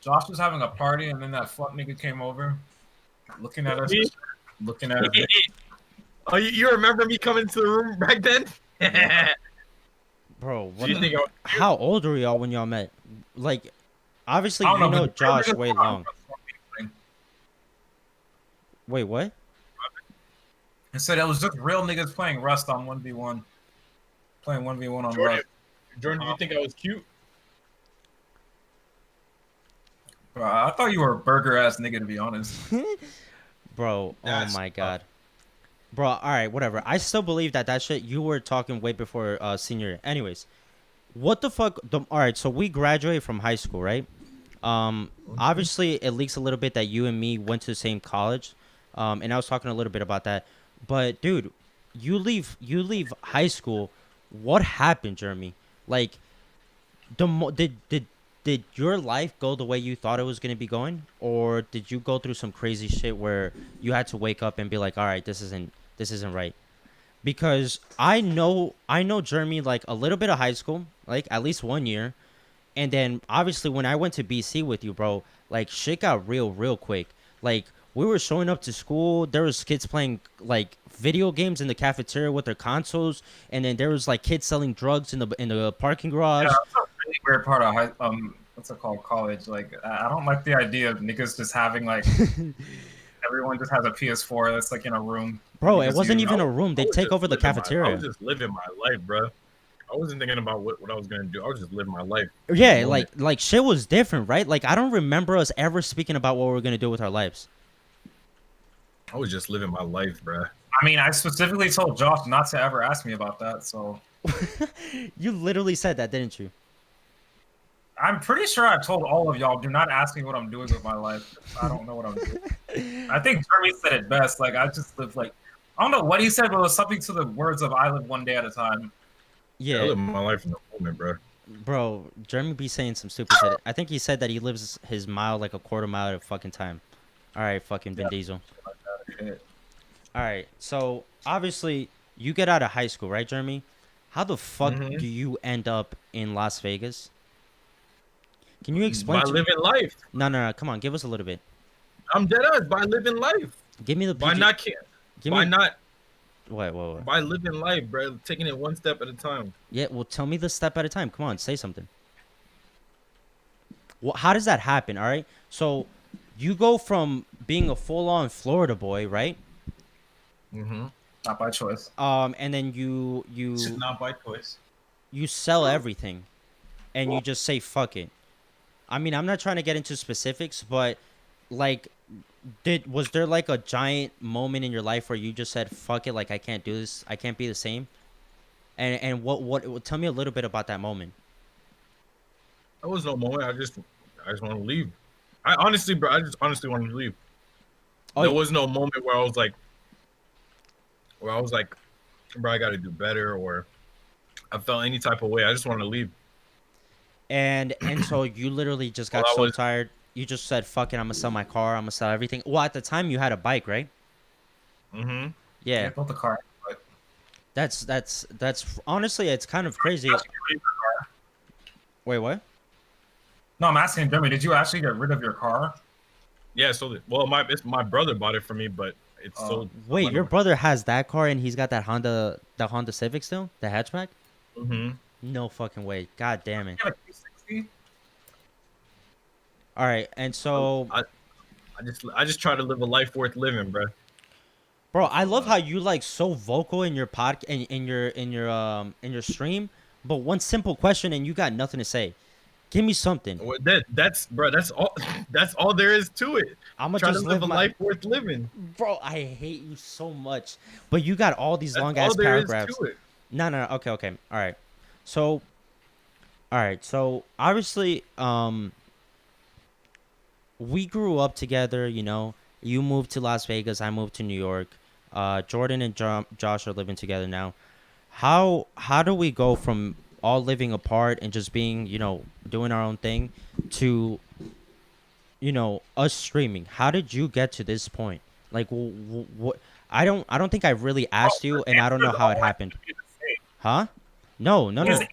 Josh was having a party, and then that fuck nigga came over, looking at us, looking at us. Oh, you remember me coming to the room back then? Bro, Do you think how old were y'all when y'all met? Like, obviously I you don't know but Josh Jeremy way was long. Wait, what? I said it was just real niggas playing Rust on 1v1. Playing 1v1 on Jordan, Rust. Jordan, do you think I was cute? Bro, I thought you were a burger ass nigga, to be honest. Bro, That's oh my god. Bro, all right, whatever. I still believe that shit you were talking way before senior year. Anyways, what the fuck? All right, so we graduated from high school, right? Obviously it leaks a little bit that you and me went to the same college, and I was talking a little bit about that. But dude, you leave high school. What happened, Jeremy? Like, did your life go the way you thought it was gonna be going, or did you go through some crazy shit where you had to wake up and be like, all right, this isn't right? Because I know Jeremy like a little bit of high school, like at least 1 year. And then obviously when I went to BC with you, bro, like shit got real quick. Like we were showing up to school, there was kids playing like video games in the cafeteria with their consoles, and then there was like kids selling drugs in the parking garage. Yeah, that's a really weird part of what's it called, college. Like, I don't like the idea of niggas just having like everyone just has a PS4 that's like in a room. Bro, it wasn't even a room. They take over the I cafeteria. was just living my life, bro. I wasn't thinking about what I was gonna do. I was just living my life. Yeah, like shit was different, right? Like I don't remember us ever speaking about what we were gonna do with our lives. I was just living my life, bro. I mean, I specifically told Josh not to ever ask me about that, so You literally said that, didn't you? I'm pretty sure I've told all of y'all, do not ask me what I'm doing with my life. I don't know what I'm doing. I think Jeremy said it best. Like, I just live like, I don't know what he said, but it was something to the words of I live one day at a time. Yeah. I live my life in the moment, bro. Bro, Jeremy be saying some stupid shit. I think he said that he lives his mile like a quarter mile at a fucking time. All right, fucking Vin Diesel. All right, so obviously you get out of high school, right, Jeremy? How the fuck do you end up in Las Vegas? Can you explain? By living life. No. Come on, give us a little bit. I'm dead ass by living life. Give me the. By not care. What? By living life, bro. Taking it one step at a time. Yeah, well, tell me the step at a time. Come on, say something. Well, how does that happen? All right, so you go from being a full-on Florida boy, right? Not by choice. And then you not by choice. you sell everything, and you just say fuck it. I mean, I'm not trying to get into specifics, but like, was there like a giant moment in your life where you just said fuck it, like I can't do this, I can't be the same? And what tell me a little bit about that moment. There was no moment. I just want to leave. I honestly wanted to leave. There was no moment where I was like, bro, I got to do better, or I felt any type of way. I just wanted to leave. And so you literally just got tired. You just said, fuck it, I'm gonna sell my car, I'm gonna sell everything. Well, at the time you had a bike, right? Yeah. I built the car. But... That's honestly, it's kind of crazy. Wait, what? No, I'm asking Jeremy, did you actually get rid of your car? Yeah, so my brother bought it for me, but It's so. Wait, your brother has that car and he's got that Honda Civic still, the hatchback? Mm-hmm. No fucking way. God damn it. Yeah, like 360. All right, and so, I just try to live a life worth living, bro. bro, I love how you like so vocal in your in your stream, but one simple question and you got nothing to say. Give me something. That's bro. That's all. That's all there is to it. I'ma Try to just live live a my life worth living. Bro, I hate you so much. But you got all these That's long all ass there is paragraphs. to it. No. Okay. All right. So, obviously, we grew up together. You know, you moved to Las Vegas. I moved to New York. Jordan and Josh are living together now. How do we go from all living apart and just being, you know, doing our own thing to, you know, us streaming? How did you get to this point? Like, what? I don't think I really asked you, and I don't know how it happened. Huh? No. His answer is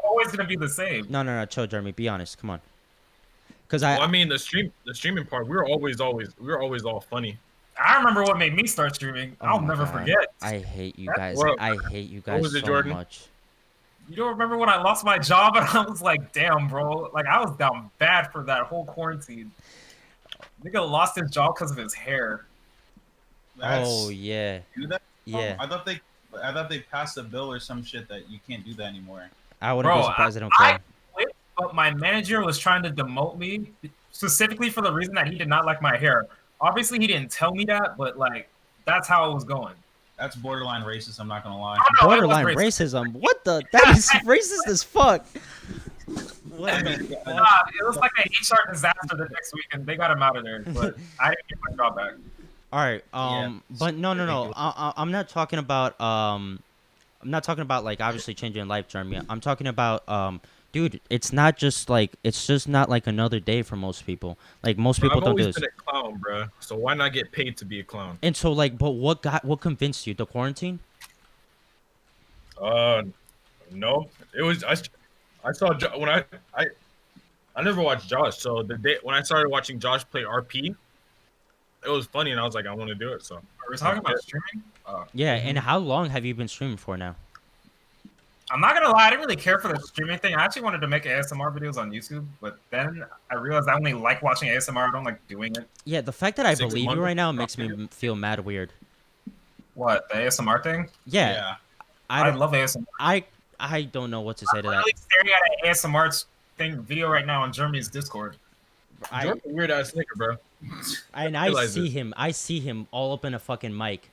always going to be the same. No. Chill, Jeremy. Be honest. Come on. Because Well, I mean, the streaming part, we were always all funny. I remember what made me start streaming. Oh I'll my never God. forget. I hate you guys. Well, I hate you guys was it, so Jordan? much. You don't remember when I lost my job and I was like, damn, bro. Like, I was down bad for that whole quarantine. Nigga lost his job because of his hair. Oh yeah. Do that? Yeah. I thought they passed a bill or some shit that you can't do that anymore. I wouldn't Bro, be surprised they don't I care. quit, but my manager was trying to demote me specifically for the reason that he did not like my hair. Obviously, he didn't tell me that, but like, that's how it was going. That's borderline racist. I'm not gonna lie. Oh, no, Borderline it was racist. racism. What the? That is racist as fuck. What the fuck? It was like an HR disaster the next week, and they got him out of there. But I didn't get my job back. All right. But no. ridiculous. I'm not talking about I'm not talking about like obviously changing life, Jeremy. I'm talking about dude. It's not just like it's just not like another day for most people. Like most people I've don't do always this. been a clown, bro. So why not get paid to be a clown? And so like, but what convinced you? The quarantine? No. It was I saw when I never watched Josh. So the day when I started watching Josh play RP, it was funny, and I was like, I want to do it. So We're talking about streaming. Yeah. And how long have you been streaming for now? I'm not gonna lie, I didn't really care for the streaming thing. I actually wanted to make ASMR videos on YouTube, but then I realized I only like watching ASMR. I don't like doing it. Yeah. The fact that I 6 believe you months? right now makes me feel mad weird. What, the ASMR thing? Yeah. I love ASMR. I don't know what to say I'm to that. literally staring at an ASMR thing video right now on Jeremy's Discord. I weird ass nigga, bro. and I realize see it. him. I see him all up in a fucking mic.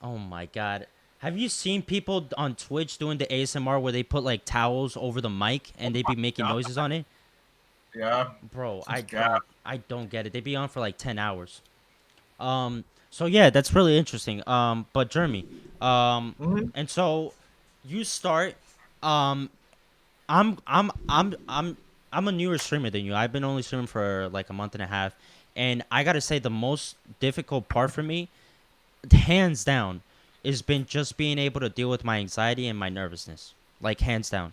Oh my God. Have you seen people on Twitch doing the ASMR where they put like towels over the mic and they be making noises on it? Yeah. Bro, God. I don't get it. They be on for like 10 hours. So yeah, that's really interesting. But Jeremy, and so you start I'm a newer streamer than you. I've been only streaming for like a month and a half, and I gotta say the most difficult part for me, hands down, has been just being able to deal with my anxiety and my nervousness, like hands down,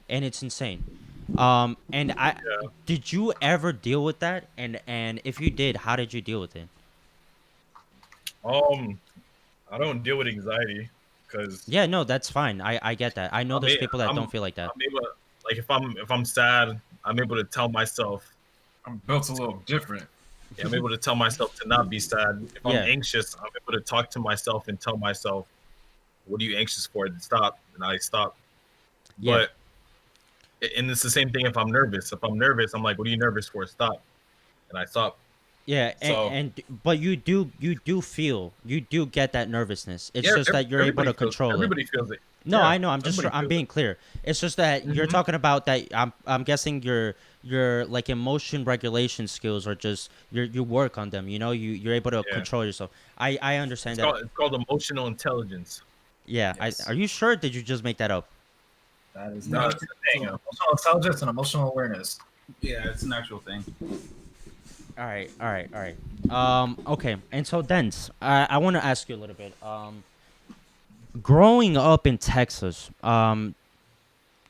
and it's insane. And did you ever deal with that? And if you did, how did you deal with it? I don't deal with anxiety because Yeah, no, that's fine. I get that. I know there's people that don't feel like that. I'm able to, like if I'm sad, I'm able to tell myself. I'm built a little different. Yeah, I'm able to tell myself to not be sad. If I'm Yeah. anxious, I'm able to talk to myself and tell myself, "What are you anxious for?" And stop, and I stop. Yeah. And it's the same thing if I'm nervous. If I'm nervous, I'm like, "What are you nervous for?" Stop, and I stop. Yeah, So- but you do get that nervousness. It's Yeah, just that you're able to everybody feels- control it. Everybody feels it. No, Yeah, I know. I'm everybody feels being it. clear. It's just that you're talking about that. I'm guessing your like emotion regulation skills are just you work on them. You know, you're able to Yeah. control yourself. I understand that. It's called emotional intelligence. Yeah. Yes. Are you sure? Did you just make that up? That is No, not it's a thing. Emotional intelligence and emotional awareness. Yeah, it's an actual thing. All right. Okay. And so, Denz, I want to ask you a little bit. Growing up in Texas,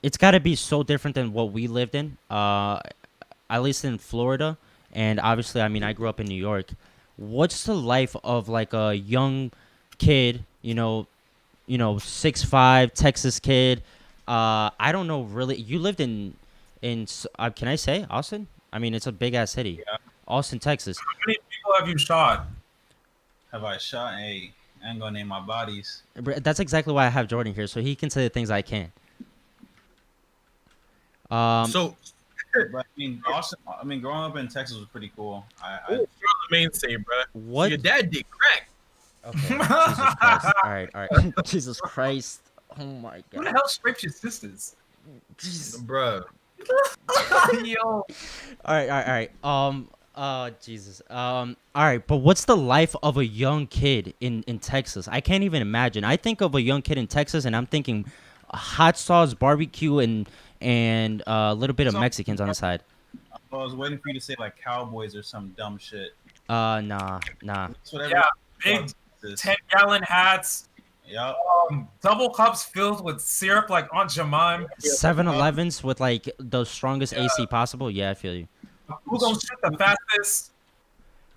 it's got to be so different than what we lived in. At least in Florida, and obviously, I mean, I grew up in New York. what's the life of like a young kid, 6'5" Texas kid. I don't know really. You lived can I say Austin? I mean, it's a big ass city. Yeah. Austin, Texas. How many people have you shot? Have I shot? Hey, I ain't gonna name my bodies. That's exactly why I have Jordan here, so he can say the things I can't. So, But Austin. Growing up in Texas was pretty cool. you're the mainstay, bro. What? So your dad did crack. Okay. Jesus Christ. All right. Jesus Christ. Oh my Who the God. hell scraped your sisters? Jesus. Bro. Yo. All right. Jesus. All right, but what's the life of a young kid in Texas? I can't even imagine. I think of a young kid in Texas, and I'm thinking hot sauce, barbecue, and a little bit of Mexicans on the side. I was waiting for you to say like Cowboys or some dumb shit. Nah. It's whatever. Yeah, big 10-gallon hats, Yep. double cups filled with syrup like Aunt Jemima. 7-Elevens with like the strongest AC possible. Yeah, I feel you. Who gonna shoot the fastest?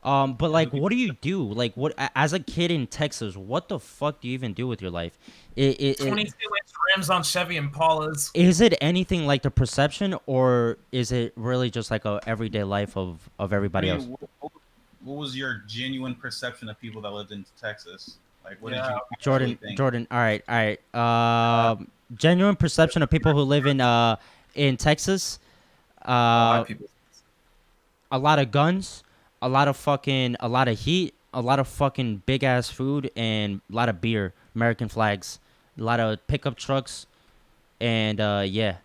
But like, what do you do? Like, what as a kid in Texas? What the fuck do you even do with your life? 22-inch rims on Chevy Impalas. Is it anything like the perception, or is it really just like a everyday life of everybody else? What was your genuine perception of people that lived in Texas? Like, what did Yeah. you actually think? Jordan. All right. Genuine perception of people who live in Texas. White people. A lot of guns, a lot of heat, a lot of fucking big ass food, and a lot of beer, American flags, a lot of pickup trucks, and yeah.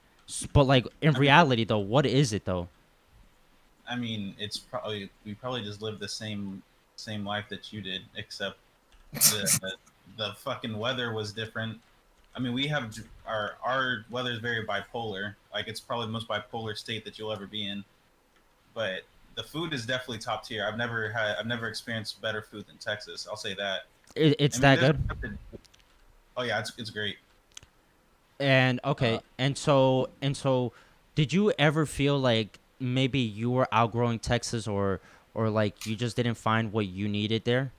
But like in reality though, what is it though? I mean, we probably just lived the same life that you did, except the fucking weather was different. I mean, we have our weather is very bipolar. Like, it's probably the most bipolar state that you'll ever be in. But the food is definitely top tier. I've never experienced better food than Texas. I'll say that. It's I mean, that good. Oh yeah, it's great. And okay, and so did you ever feel like maybe you were outgrowing Texas, or like you just didn't find what you needed there?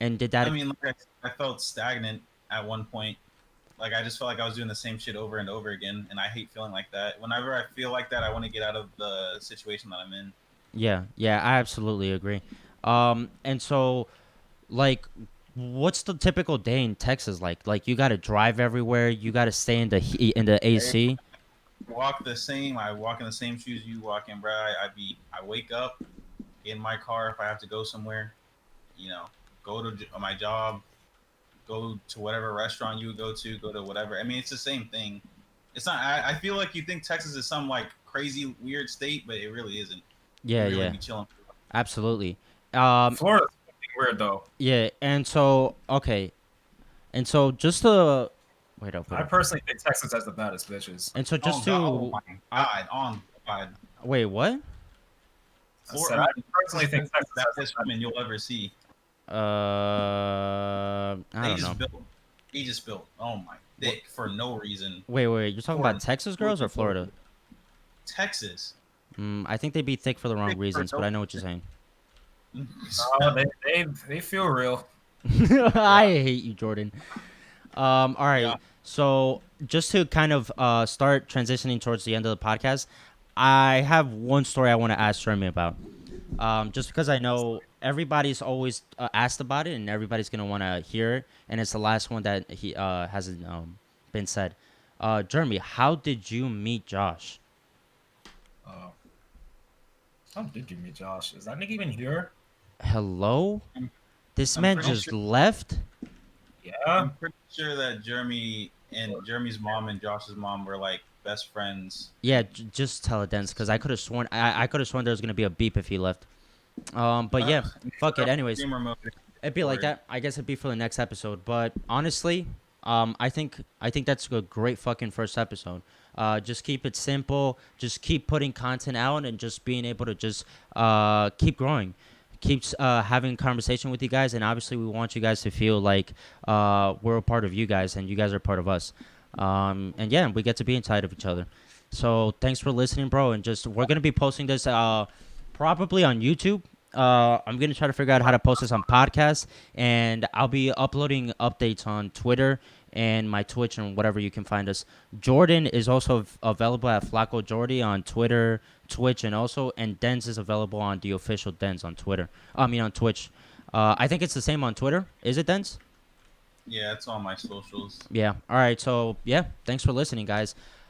And did that? I mean, like, I felt stagnant at one point. Like, I just felt like I was doing the same shit over and over again, and I hate feeling like that. Whenever I feel like that, I want to get out of the situation that I'm in. Yeah, I absolutely agree. And so, like, what's the typical day in Texas like? Like, you got to drive everywhere. You got to stay in the AC. I walk in the same shoes you walk in, bro. I wake up, get in my car if I have to go somewhere, go to my job, go to whatever restaurant you would go to whatever. I mean, it's the same thing. It's not. I feel like you think Texas is some like crazy weird state, but it really isn't. Yeah, you really yeah, be chilling. absolutely. Florida's fucking weird though. Yeah, and so okay, and so just to wait up. I personally think Texas has the baddest bitches. And so just Oh my God, on God. wait, what? I personally think Texas has the Best women you'll ever see. I don't know. He just built. Oh my dick for no reason. Wait, you're talking about Texas girls or Florida? Texas. I think they'd be thick for the wrong Thick for reasons, but no- I know what you're saying. Oh, they feel real. I hate you, Jordan. All right. Yeah. So just to kind of start transitioning towards the end of the podcast, I have one story I want to ask Jeremy about. Just because I know everybody's always asked about it, and everybody's gonna want to hear it, and it's the last one that he hasn't been said. Jeremy, how did you meet Josh? How did you meet Josh? Is that nigga even here? Hello? This I'm man pretty just sure- left? Yeah. I'm pretty sure that Jeremy's mom and Josh's mom were like best friends. Yeah, just tell it, Denz, because I could have sworn I could have sworn there was gonna be a beep if he left. But yeah, fuck it. Anyways, Streamer mode. it'd be like that. I guess it'd be for the next episode. But honestly, I think that's a great fucking first episode. Just keep it simple. Just keep putting content out and just being able to just keep growing. Keeps having conversation with you guys, and obviously we want you guys to feel like we're a part of you guys and you guys are part of us. And yeah, we get to be inside of each other. So thanks for listening, bro. And just we're gonna be posting this probably on YouTube I'm gonna try to figure out how to post this on podcast, and I'll be uploading updates on Twitter and my Twitch and whatever you can find us. Jordan is also available at Flacco Jordy on Twitter, Twitch, and Denz is available on TheOfficialDenz on Twitter. I mean on Twitch. I think it's the same on Twitter. Is it, Denz? Yeah, it's on my socials. Yeah. All right. So yeah, thanks for listening, guys.